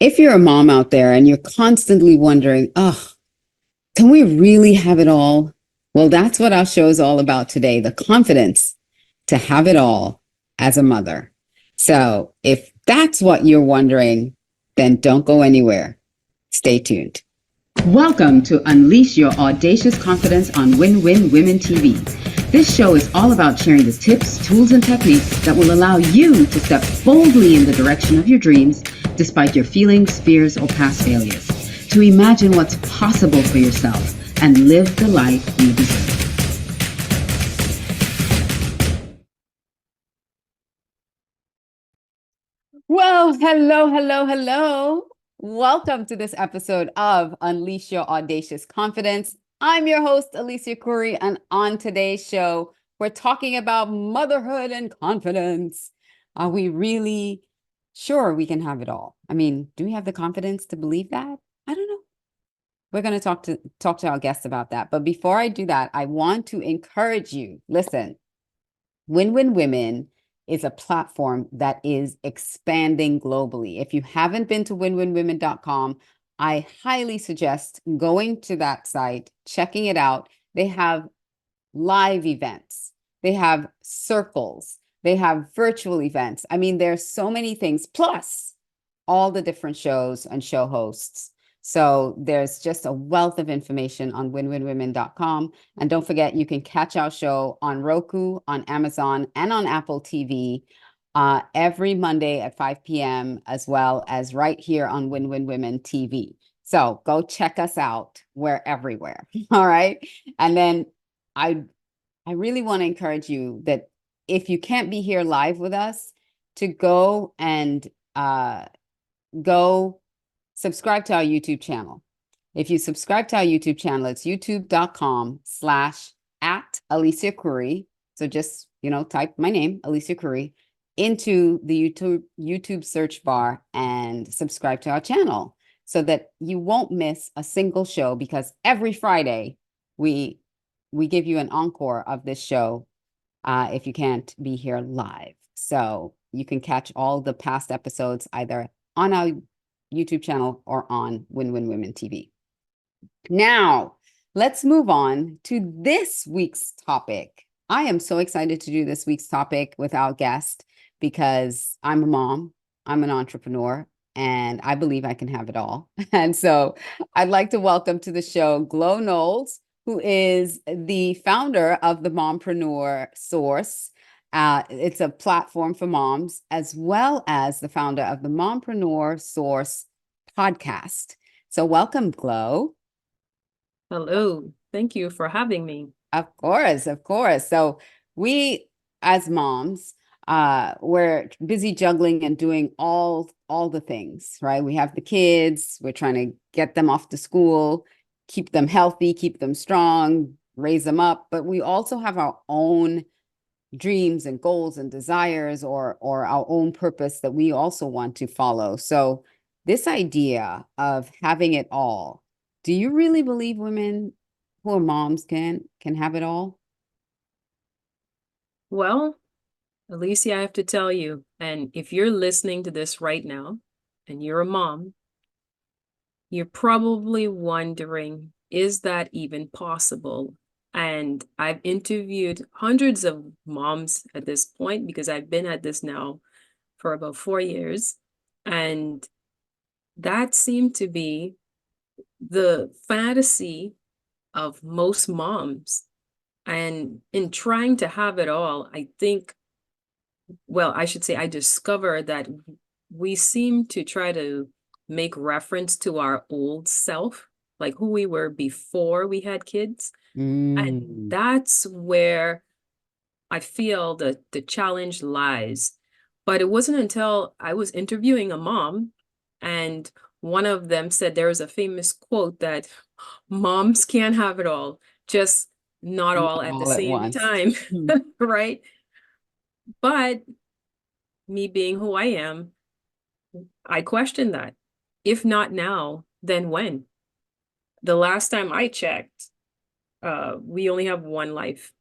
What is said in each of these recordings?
If you're a mom out there and you're constantly wondering, oh, can we really have it all? Well, that's what our show is all about today, the confidence to have it all as a mother. So if that's what you're wondering, then don't go anywhere. Stay tuned. Welcome to Unleash Your Audacious Confidence on Win-Win Women TV. This show is all about sharing the tips, tools, and techniques that will allow you to step boldly in the direction of your dreams despite your feelings, fears, or past failures. To imagine what's possible for yourself and live the life you deserve. Well, hello. Welcome to this episode of Unleash Your Audacious Confidence. I'm your host, Alicia Couri, and on today's show, we're talking about motherhood and confidence. Are we really sure we can have it all? I mean, do we have the confidence to believe that? I don't know. We're going to talk to our guests about that. But before I do that, I want to encourage you. Listen, Win-Win Women is a platform that is expanding globally. If you haven't been to winwinwomen.com, I highly suggest going to that site, checking it out. They have live events, they have circles, they have virtual events. I mean, there's so many things, plus all the different shows and show hosts. So there's just a wealth of information on winwinwomen.com. And don't forget, you can catch our show on Roku, on Amazon, and on Apple TV every Monday at 5 p.m., as well as right here on Win-Win Women TV. So go check us out. We're everywhere. All right. And then I really want to encourage you that if you can't be here live with us, to go and go subscribe to our YouTube channel. If you subscribe to our YouTube channel, it's youtube.com/@Alicia Couri. So just, type my name, Alicia Couri, into the YouTube search bar and subscribe to our channel so that you won't miss a single show, because every Friday we give you an encore of this show if you can't be here live. So you can catch all the past episodes either on our YouTube channel or on Win-Win Women TV. Now, let's move on to this week's topic. I am so excited to do this week's topic with our guest because I'm a mom, I'm an entrepreneur, and I believe I can have it all. And so I'd like to welcome to the show Glo Knowles, who is the founder of the Mompreneur Source. It's a platform for moms, as well as the founder of the Mompreneur Source Podcast. So welcome, Glo. Hello. Thank you for having me. Of course. So we, as moms, we're busy juggling and doing all the things, right? We have the kids, we're trying to get them off to school, keep them healthy, keep them strong, raise them up. But we also have our own dreams and goals and desires, or our own purpose that we also want to follow. So this idea of having it all, do you really believe women who are moms can have it all? Well, Alicia, I have to tell you, and if you're listening to this right now and you're a mom, you're probably wondering, is that even possible? And I've interviewed hundreds of moms at this point because I've been at this now for about 4 years. And that seemed to be the fantasy of most moms. And in trying to have it all, I discovered that we seem to try to make reference to our old self, like who we were before we had kids. And that's where I feel the challenge lies. But it wasn't until I was interviewing a mom, and one of them said there is a famous quote that moms can't have it all, just not all at the same time, right? But me being who I am, I question that. If not now, then when? The last time I checked, we only have one life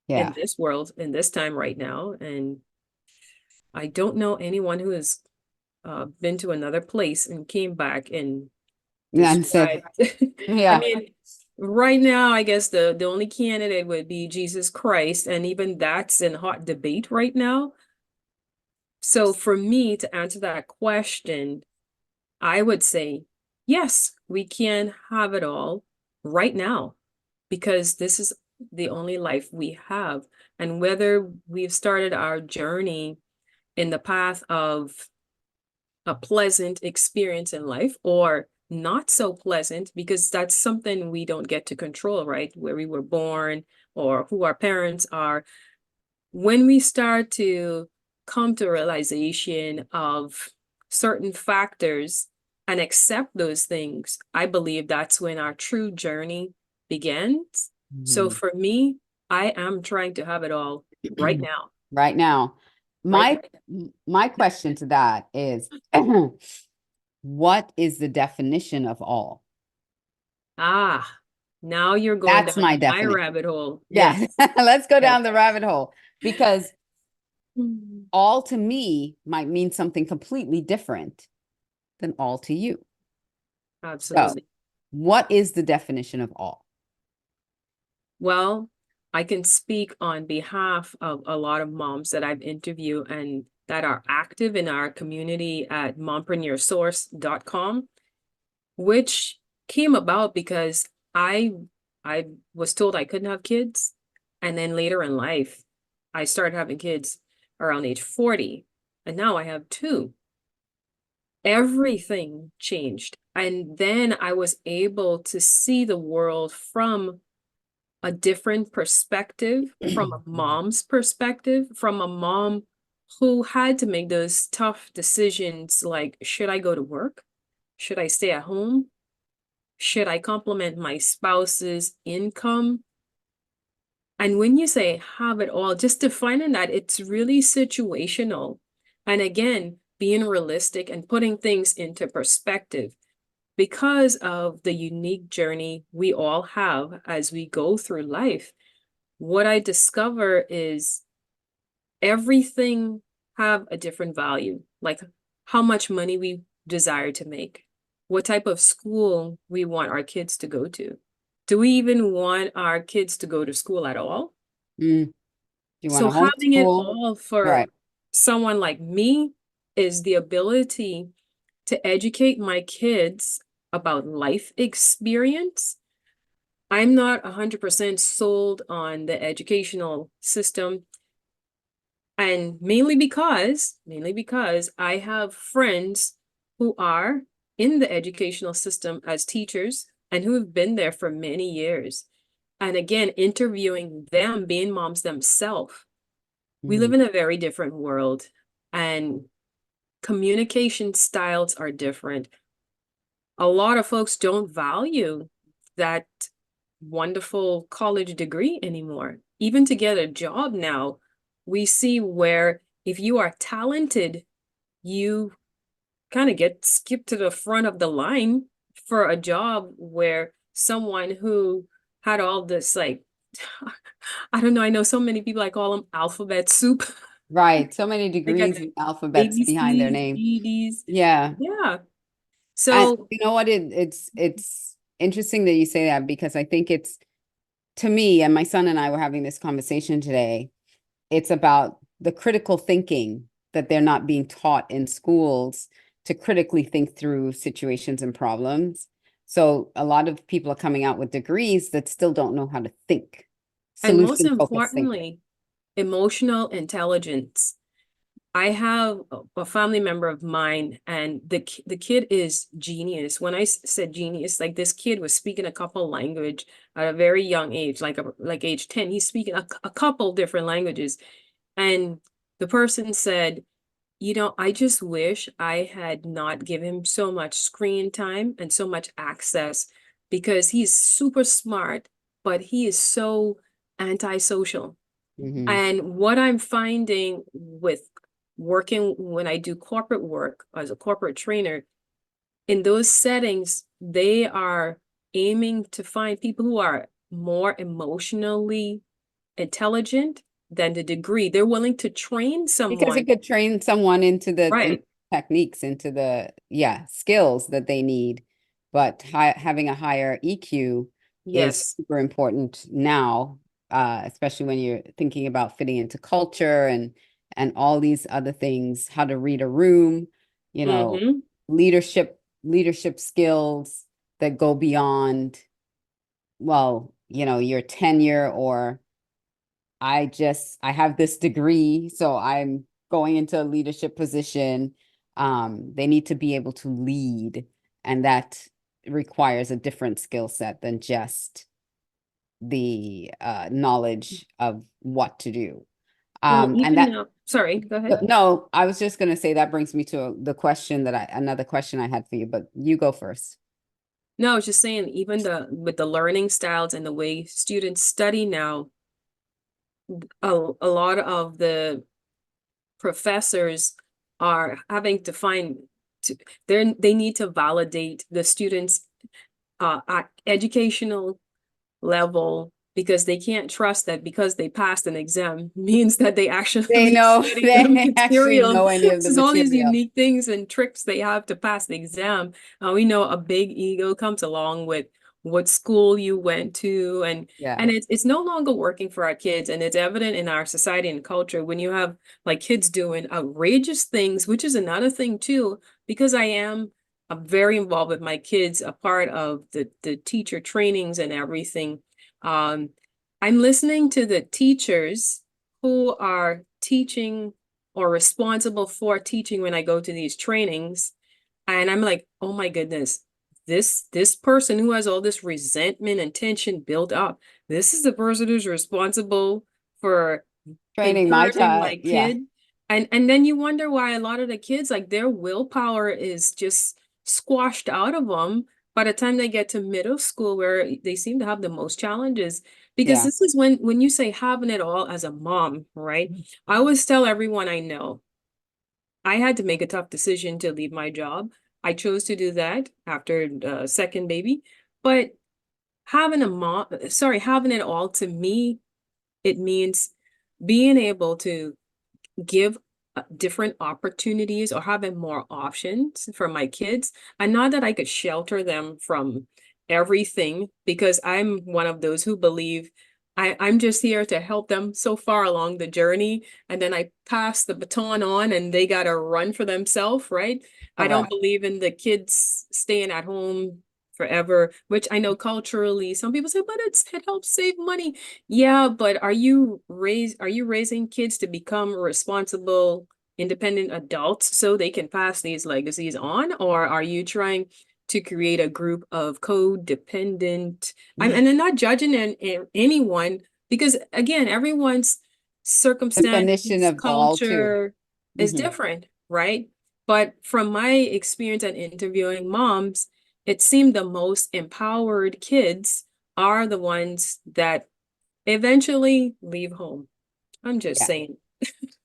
in this world, in this time right now. And I don't know anyone who is been to another place and came back and And said, described. I yeah, mean, right now, I guess the only candidate would be Jesus Christ, and even that's in hot debate right now. So for me to answer that question, I would say, yes, we can have it all right now, because this is the only life we have. And whether we've started our journey in the path of a pleasant experience in life or not so pleasant, because that's something we don't get to control, right? Where we were born or who our parents are. When we start to come to a realization of certain factors and accept those things, I believe that's when our true journey begins. So Mhm. for me, I am trying to have it all right now. Right now. Right My my question to that is, what is the definition of all? Ah, now you're going That's down my my definition. rabbit hole. Yeah, Yes. let's go Yes. down the rabbit hole, because Mm. all to me might mean something completely different than all to you. So, Absolutely. what is the definition of all? Well, I can speak on behalf of a lot of moms that I've interviewed and that are active in our community at mompreneur which came about because I was told I couldn't have kids. And then later in life, I started having kids around age 40. And now I have two. Everything changed. And then I was able to see the world from a different perspective, from a mom's perspective, from a mom who had to make those tough decisions like, should I go to work? Should I stay at home? Should I complement my spouse's income? And when you say have it all, just defining that it's really situational. And again, being realistic and putting things into perspective because of the unique journey we all have as we go through life. What I discover is everything have a different value, like how much money we desire to make, what type of school we want our kids to go to. Do we even want our kids to go to school at all? Mm, do you want So to having it homeschool? all for Right. someone like me is the ability to educate my kids about life experience. I'm not 100% sold on the educational system. And mainly because I have friends who are in the educational system as teachers and who have been there for many years. And again, interviewing them, being moms themselves, we live Mhm. in a very different world and communication styles are different. A lot of folks don't value that wonderful college degree anymore. Even to get a job now, we see where if you are talented, you kind of get skipped to the front of the line for a job where someone who had all this like I don't know, I know so many people, I call them alphabet soup. Right. So many They got degrees the and alphabets behind their ABCs, name. GEDs. Yeah. Yeah. And So you know what? It's interesting that you say that, because I think it's, to me, and my son and I were having this conversation today, it's about the critical thinking that they're not being taught in schools to critically think through situations and problems. So a lot of people are coming out with degrees that still don't know how to think, and most solution focused thinking. importantly, emotional intelligence. I have a family member of mine, and the kid is genius. When I said genius, like this kid was speaking a couple language at a very young age, like age 10. He's speaking a couple different languages. And the person said, I just wish I had not given him so much screen time and so much access because he's super smart, but he is so antisocial. Mhm. And what I'm finding with working when I do corporate work as a corporate trainer, in those settings, they are aiming to find people who are more emotionally intelligent than the degree. They're willing to train Because someone. it could train someone into the Right. techniques, into the skills that they need. But having a higher EQ is Yes. super important now, especially when you're thinking about fitting into culture and all these other things, how to read a room, you know, Mm-hmm. leadership skills that go beyond, well, your tenure, or I have this degree, so I'm going into a leadership position. They need to be able to lead, and that requires a different skill set than just the knowledge of what to do. Well, And even that, now, sorry, go ahead. no, I was just going to say that brings me to the question another question I had for you, but you go first. No, I was just saying, even with the learning styles and the way students study now, a lot of the professors are having to they need to validate the students' educational level, because they can't trust that because they passed an exam means that they They actually know study the they actually material. know any of the There's all these material. unique things and tricks they have to pass the exam. We know a big ego comes along with what school you went to, and it's no longer working for our kids, and it's evident in our society and culture when you have like kids doing outrageous things, which is another thing too, because I'm very involved with my kids, a part of the teacher trainings and everything. Um, I'm listening to the teachers who are teaching or responsible for teaching when I go to these trainings, and I'm like, oh my goodness, this person who has all this resentment and tension built up, this is the person who's responsible for Training my encouraging child. my Yeah. kid. And then you wonder why a lot of the kids, like, their willpower is just squashed out of them by the time they get to middle school, where they seem to have the most challenges. Because Yeah. this is when you say having it all as a mom, right? I always tell everyone I know, I had to make a tough decision to leave my job. I chose to do that after the second baby. But having it all, to me, it means being able to give different opportunities or having more options for my kids. And not that I could shelter them from everything, because I'm one of those who believe I'm just here to help them so far along the journey, and then I pass the baton on and they got to run for themselves, right? I don't Correct. believe in the kids staying at home forever, which I know culturally some people say, but it helps save money. Yeah, but are you raising kids to become responsible, independent adults so they can pass these legacies on? Or are you trying to create a group of codependent? And I'm not judging anyone, because again, everyone's Definition circumstances, of all too. culture is Hmm. different, right? But from my experience at interviewing moms, it seemed the most empowered kids are the ones that eventually leave home. I'm just Yeah. saying.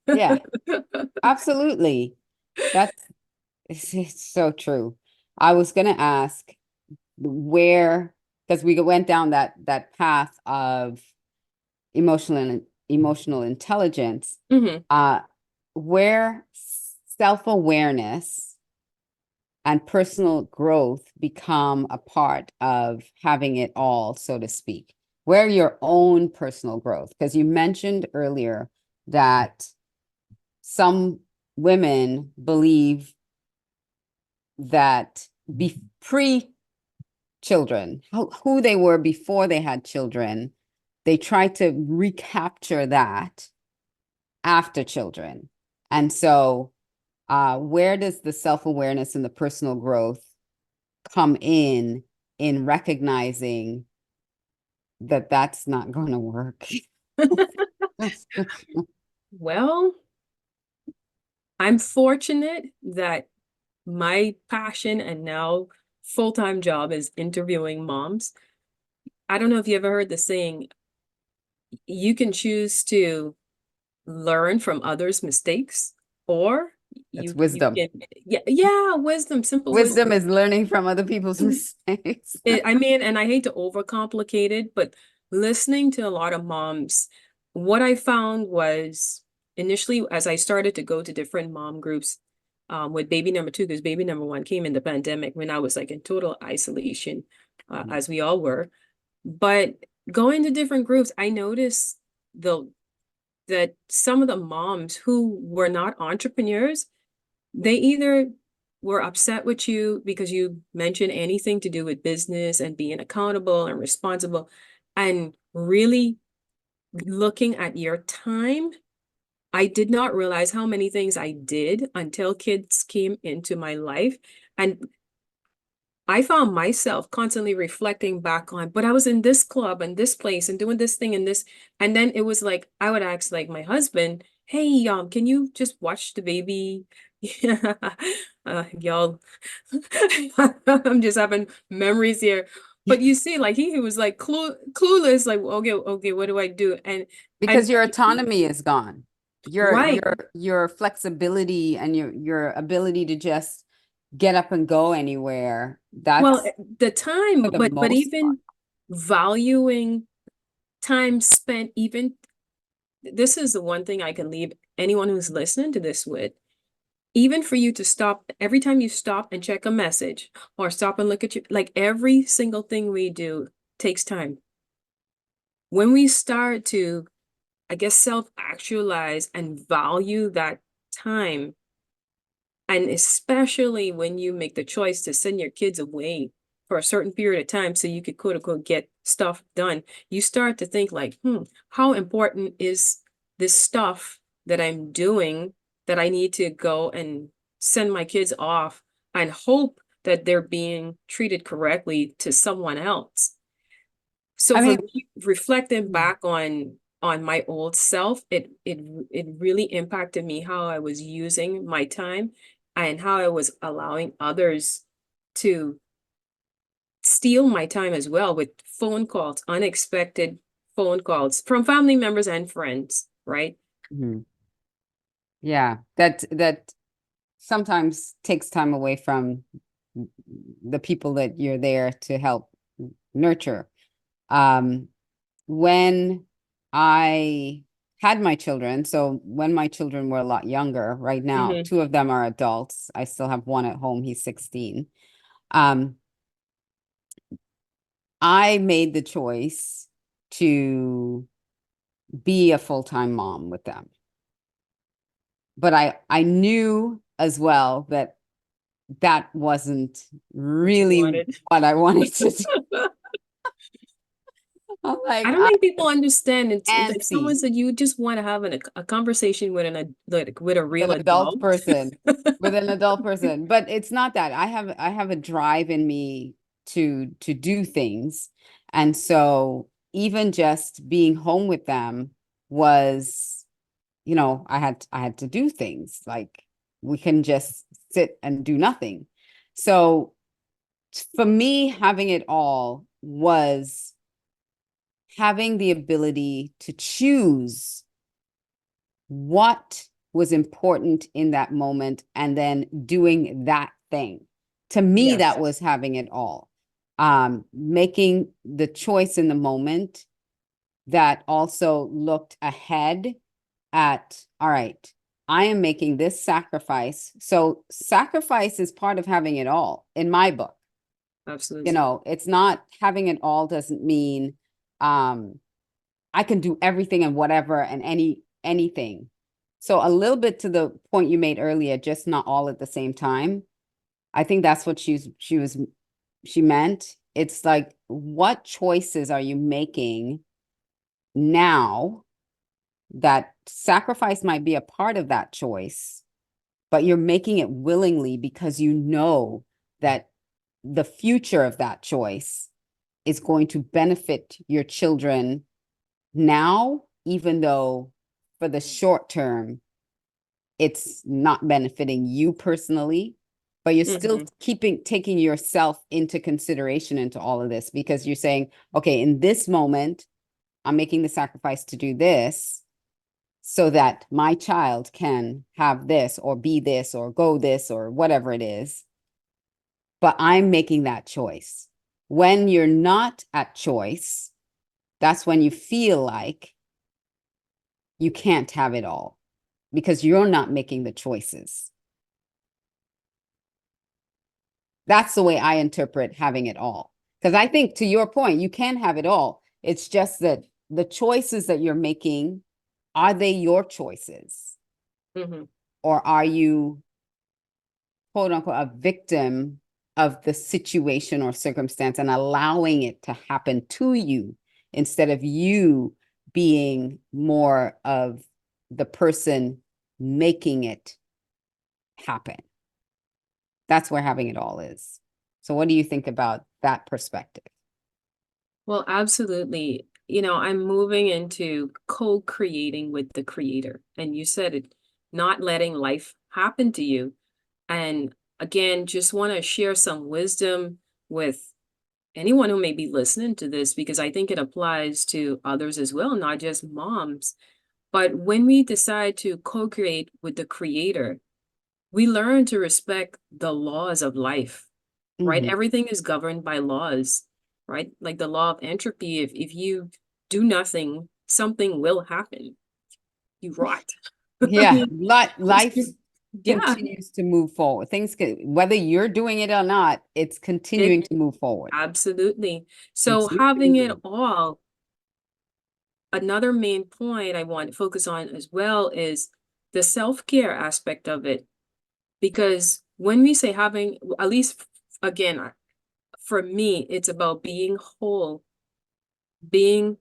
Yeah. Absolutely. That's it's so true. I was going to ask where, because we went down that path of emotional intelligence, Mhm. uh, where self-awareness and personal growth become a part of having it all, so to speak. Where your own personal growth, because you mentioned earlier that some women believe that pre-children, who they were before they had children, they try to recapture that after children. And so where does the self-awareness and the personal growth come in recognizing that that's not going to work? Well, I'm fortunate that my passion and now full-time job is interviewing moms. I don't know if you ever heard the saying, you can choose to learn from others' mistakes, or It's you wisdom. can, yeah, wisdom, simple wisdom. Wisdom is learning from other people's mistakes. I mean, and I hate to overcomplicate it, but listening to a lot of moms, what I found was, initially, as I started to go to different mom groups, with baby number two, because baby number one came in the pandemic when I was like in total isolation, as we all were. But going to different groups, I noticed that some of the moms who were not entrepreneurs, they either were upset with you because you mentioned anything to do with business and being accountable and responsible, and really looking at your time. I did not realize how many things I did until kids came into my life. And I found myself constantly reflecting back on, but I was in this club and this place and doing this thing and this. And then it was like, I would ask like my husband, hey, can you just watch the baby? Yeah, y'all, I'm just having memories here. But you see, like he was like clueless, like, okay, what do I do? And Because your autonomy is gone. right. Your flexibility and your ability to just get up and go anywhere. Well, That's the time, for the but most part. even valuing time spent, even this is the one thing I can leave anyone who's listening to this with. Even for you to stop every time you stop and check a message or stop and look at you, like every single thing we do takes time. When we start to, I guess, self-actualize and value that time, and especially when you make the choice to send your kids away for a certain period of time so you could quote unquote get stuff done, you start to think like, how important is this stuff that I'm doing that I need to go and send my kids off and hope that they're being treated correctly to someone else. So I for mean, me, reflecting back on my old self, it really impacted me how I was using my time and how I was allowing others to steal my time as well with phone calls, unexpected phone calls from family members and friends, right? mhm. Yeah, that sometimes takes time away from the people that you're there to help nurture. When I had my children, so when my children were a lot younger, right now, Mm-hmm. two of them are adults. I still have one at home, he's 16. Um, I made the choice to be a full-time mom with them. But I knew as well that that wasn't What you really wanted. what I wanted to do. I'm I like, don't think people understand. It's antsy almost that you just want to have a conversation with with a with real an adult adult. person, with an adult person. But it's not that. I have a drive in me to do things. And so even just being home with them was, I had to do things. Like we can just sit and do nothing. So for me, having it all was having the ability to choose what was important in that moment and then doing that thing. To me, that Yes, was having it all. Making the choice in the moment that also looked ahead at, all right, I am making this sacrifice. So sacrifice is part of having it all in my book. absolutely. It's not having it all doesn't mean I can do everything and whatever and anything. So a little bit to the point you made earlier, just not all at the same time. I think that's what she meant. It's like, what choices are you making now that sacrifice might be a part of that choice, but you're making it willingly because you know that the future of that choice is going to benefit your children now, even though for the short term, it's not benefiting you personally, but you're still Mm-hmm. taking yourself into consideration into all of this because you're saying, okay, in this moment, I'm making the sacrifice to do this so that my child can have this or be this or go this or whatever it is. But I'm making that choice. When you're not at choice, that's when you feel like you can't have it all because you're not making the choices. That's the way I interpret having it all. Because I think, to your point, you can have it all. It's just that the choices that you're making, are they your choices? Mm-hmm. Or are you, quote unquote, a victim of the situation or circumstance and allowing it to happen to you instead of you being more of the person making it happen? That's where having it all is. So what do you think about that perspective? Well, absolutely. I'm moving into co-creating with the creator. And you said it, not letting life happen to you. And again, just want to share some wisdom with anyone who may be listening to this, because I think it applies to others as well, not just moms. But when we decide to co-create with the creator, we learn to respect the laws of life, right? Mhm. Everything is governed by laws, right? Like the law of entropy. If you do nothing, something will happen. You rot. I Yeah, mean, it's life just, yeah, continues to move forward. Things can, whether you're doing it or not, it's it continuing to move forward. absolutely. So having it Absolutely. all, another main point I want to focus on as well is the self-care aspect of it. Because when we say having, at least again, for me, it's about being whole, being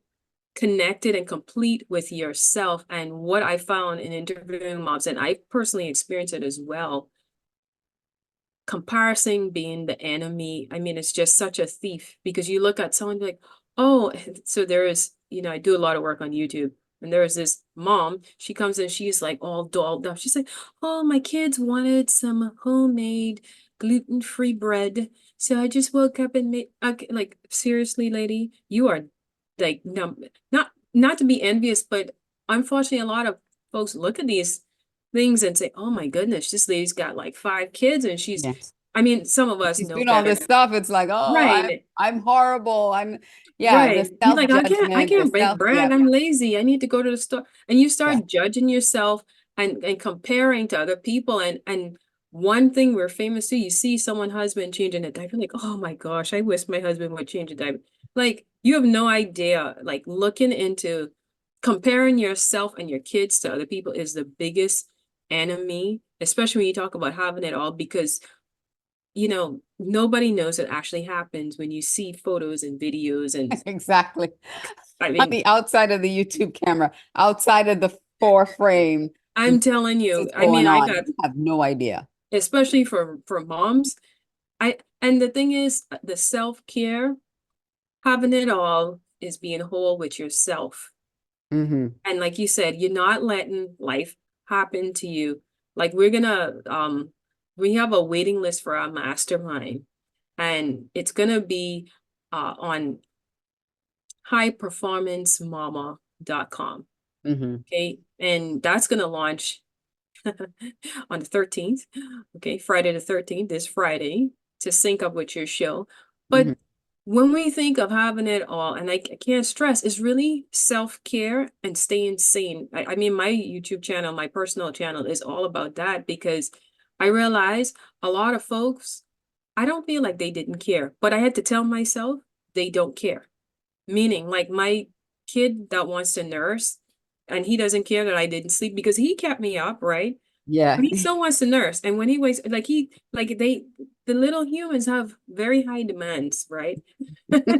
connected and complete with yourself. And what I found in interviewing moms, and I personally experienced it as well, comparison being the enemy. I mean, it's just such a thief, because you look at someone like, oh, so there is, I do a lot of work on YouTube. And there is this mom, she comes in, she's like all dolled up. She's like, oh, my kids wanted some homemade gluten-free bread. So I just woke up and made, okay, like, seriously, lady, you are like, no, not to be envious, but unfortunately, a lot of folks look at these things and say, oh my goodness, this lady's got like 5 kids and Yes. I mean, some of us She's know doing all better. this stuff. It's like, oh, Right. I'm horrible. Yeah, the Right. You're like, I self-judgment, the can't bake self, bread. yeah, I'm lazy. I need to go to the store. And you yeah. start judging yourself and comparing to other people. And one thing we're famous to, you see someone husband changing a diaper, like, oh my gosh, I wish my husband would change a diaper. Like, you have no idea. Like, looking into comparing yourself and your kids to other people is the biggest enemy, especially when you talk about having it all, because nobody knows what actually happens when you see photos and videos. And Exactly. I On mean, the outside of the YouTube camera, outside of the four frame, I'm this telling you, is I going mean, I on. got, You have no idea. especially for moms, and the thing is, the self-care, having it all is being whole with yourself. Hmm. And like you said, you're not letting life happen to you. Like, we have a waiting list for our mastermind, and it's gonna be on highperformancemama.com. Hmm. Okay. And that's going to launch on the 13th. Okay. Friday the 13th, this Friday, to sync up with your show. But Hmm. when we think of having it all, and I can't stress, is really self-care and staying sane. I mean, my YouTube channel, my personal channel is all about that, because I realize a lot of folks, I don't feel like they didn't care, but I had to tell myself they don't care. Meaning, like, my kid that wants to nurse, and he doesn't care that I didn't sleep because he kept me up, right? Yeah. But he still wants to nurse. And when he wakes, the little humans have very high demands, right?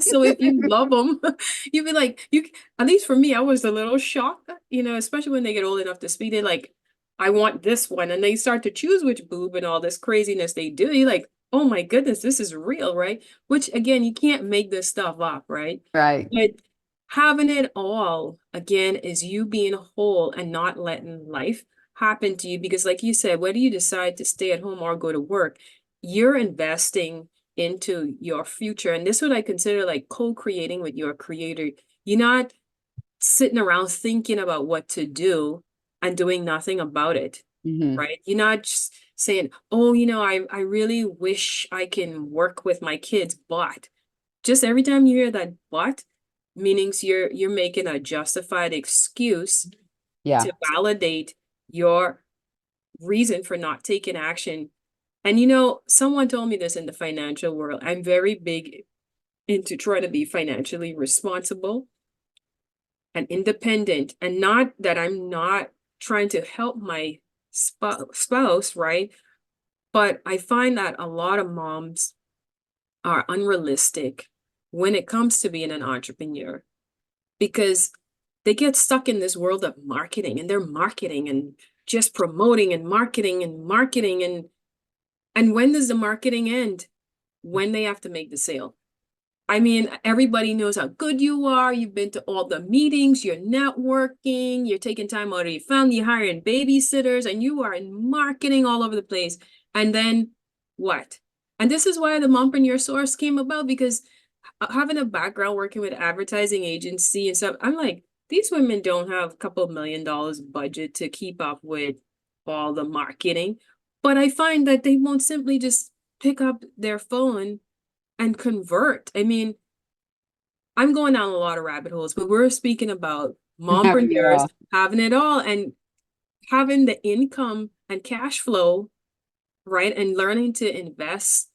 So if you love them, you'd be like, at least for me, I was a little shocked, especially when they get old enough to speak. They're like, I want this one. And they start to choose which boob and all this craziness they do. You're like, oh my goodness, this is real, right? Which, again, you can't make this stuff up, right? Right. But having it all, again, is you being whole and not letting life happen to you. Because like you said, whether you decide to stay at home or go to work, you're investing into your future. And this is what I consider like co-creating with your creator. You're not sitting around thinking about what to do and doing nothing about it, Hmm. right? You're not just saying, oh, I really wish I can work with my kids, but just every time you hear that but, meanings you're making a justified excuse Yeah. to validate your reason for not taking action. And, you know, someone told me this in the financial world. I'm very big into trying to be financially responsible and independent, and not that I'm not trying to help my spouse, right? But I find that a lot of moms are unrealistic when it comes to being an entrepreneur, because they get stuck in this world of marketing, and they're marketing and just promoting and marketing and marketing. And when does the marketing end? When they have to make the sale. I mean, everybody knows how good you are. You've been to all the meetings, you're networking, you're taking time out of your family, you're hiring babysitters, and you are in marketing all over the place. And then what? And this is why the Mompreneur Source came about, because having a background working with advertising agency and stuff, I'm like, these women don't have a couple $1 million budget to keep up with all the marketing. But I find that they won't simply just pick up their phone and convert. I mean, I'm going down a lot of rabbit holes, but we're speaking about Having it mompreneurs all. having it all and having the income and cash flow, right? And learning to invest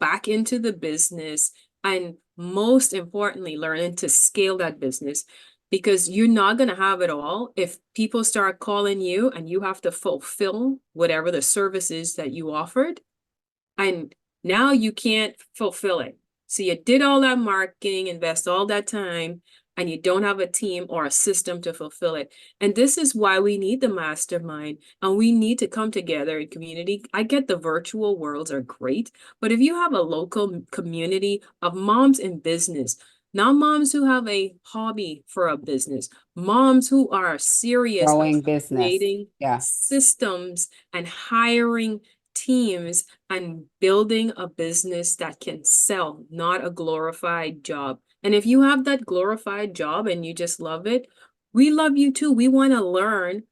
back into the business. And most importantly, learning to scale that business, because you're not going to have it all if people start calling you and you have to fulfill whatever the service is that you offered. And now you can't fulfill it. So you did all that marketing, invest all that time, and you don't have a team or a system to fulfill it. And this is why we need the mastermind, and we need to come together in community. I get the virtual worlds are great, but if you have a local community of moms in business, not moms who have a hobby for a business, moms who are serious about Growing business. creating Yeah. systems and hiring teams and building a business that can sell, not a glorified job. And if you have that glorified job and you just love it, we love you too. We want to learn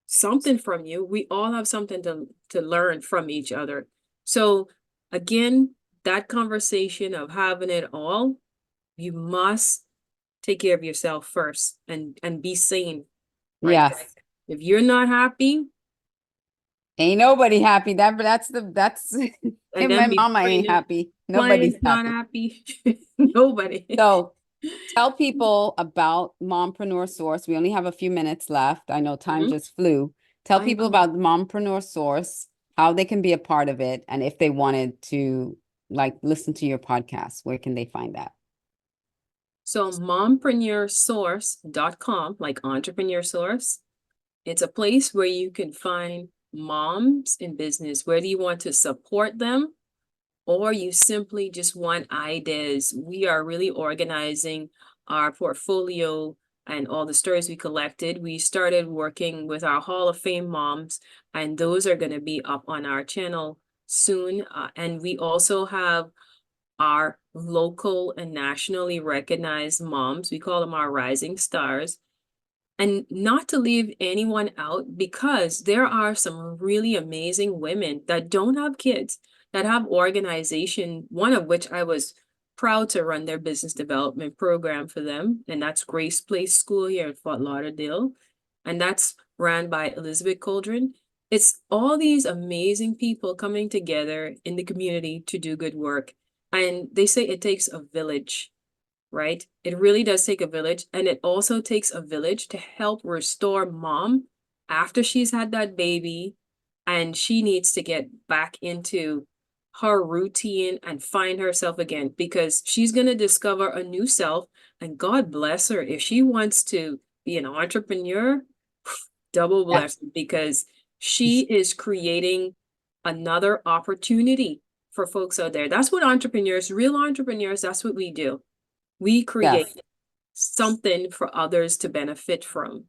something from you. We all have something to learn from each other. So again, that conversation of having it all, you must take care of yourself first and be sane, right? Yes. If you're not happy, Ain't nobody happy. That's and and my then be mama ain't pregnant, happy. Nobody's clients not happy. happy, nobody. So tell people about Mompreneur Source. We only have a few minutes left. I know time Mhm. just flew. Tell I people know. about the Mompreneur Source, how they can be a part of it, and if they wanted to like listen to your podcast, where can they find that? So momprenneursource.com, like Entrepreneur Source, it's a place where you can find moms in business, whether you want to support them or you simply just want ideas. We are really organizing our portfolio and all the stories we collected. We started working with our Hall of Fame moms, and those are going to be up on our channel soon. And we also have our local and nationally recognized moms. We call them our rising stars. And not to leave anyone out, because there are some really amazing women that don't have kids, that have organization, one of which I was proud to run their business development program for them. And that's Grace Place School here in Fort Lauderdale. And that's ran by Elizabeth Coldren. It's all these amazing people coming together in the community to do good work. And they say it takes a village, right? It really does take a village. And it also takes a village to help restore mom after she's had that baby and she needs to get back into her routine and find herself again, because she's going to discover a new self. And God bless her if she wants to be an entrepreneur, double Yeah. blessing, because she is creating another opportunity for folks out there. That's what entrepreneurs, real entrepreneurs, that's what we do. We create Yes. something for others to benefit from.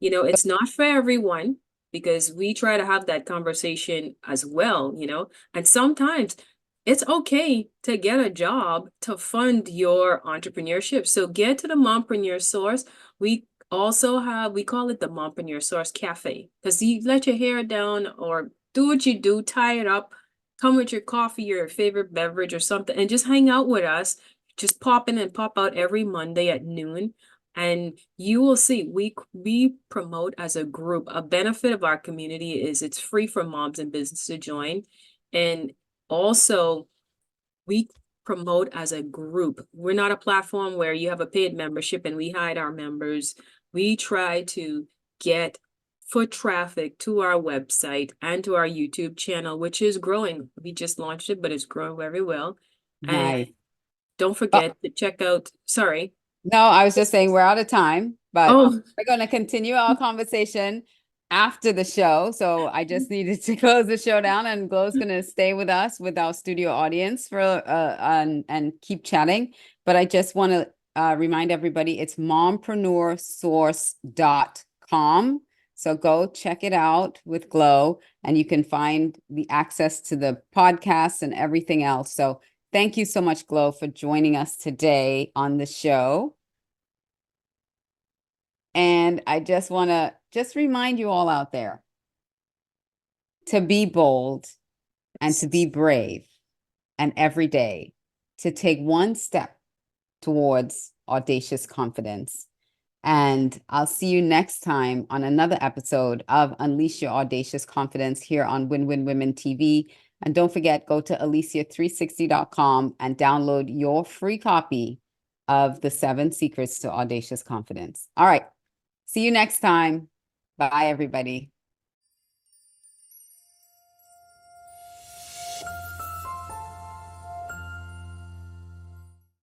You know, it's not for everyone, because we try to have that conversation as well, you know, and sometimes it's okay to get a job to fund your entrepreneurship. So get to the Mompreneur Source. We also have, we call it the Mompreneur Source Cafe, because you let your hair down or do what you do, tie it up, come with your coffee, your favorite beverage or something, and just hang out with us. Just pop in and pop out every Monday at noon. And you will see, we promote as a group. A benefit of our community is it's free for moms and business to join. And also, we promote as a group. We're not a platform where you have a paid membership and we hide our members. We try to get foot traffic to our website and to our YouTube channel, which is growing. We just launched it, but it's growing very well. And Nice. don't forget to check out, sorry. No, I was just saying we're out of time, but Oh, we're going to continue our conversation after the show. So I just needed to close the show down, and Glo's going to stay with us with our studio audience for and keep chatting. But I just want to remind everybody it's mompreneur So go check it out with Glo, and you can find the access to the podcast and everything else. So thank you so much, Glo, for joining us today on the show. And I just want to remind you all out there to be bold and to be brave, and every day to take one step towards audacious confidence. And I'll see you next time on another episode of Unleash Your Audacious Confidence here on Win Win Women TV. And don't forget, go to alicia360.com and download your free copy of the 7 Secrets to Audacious Confidence. All right. See you next time. Bye, everybody.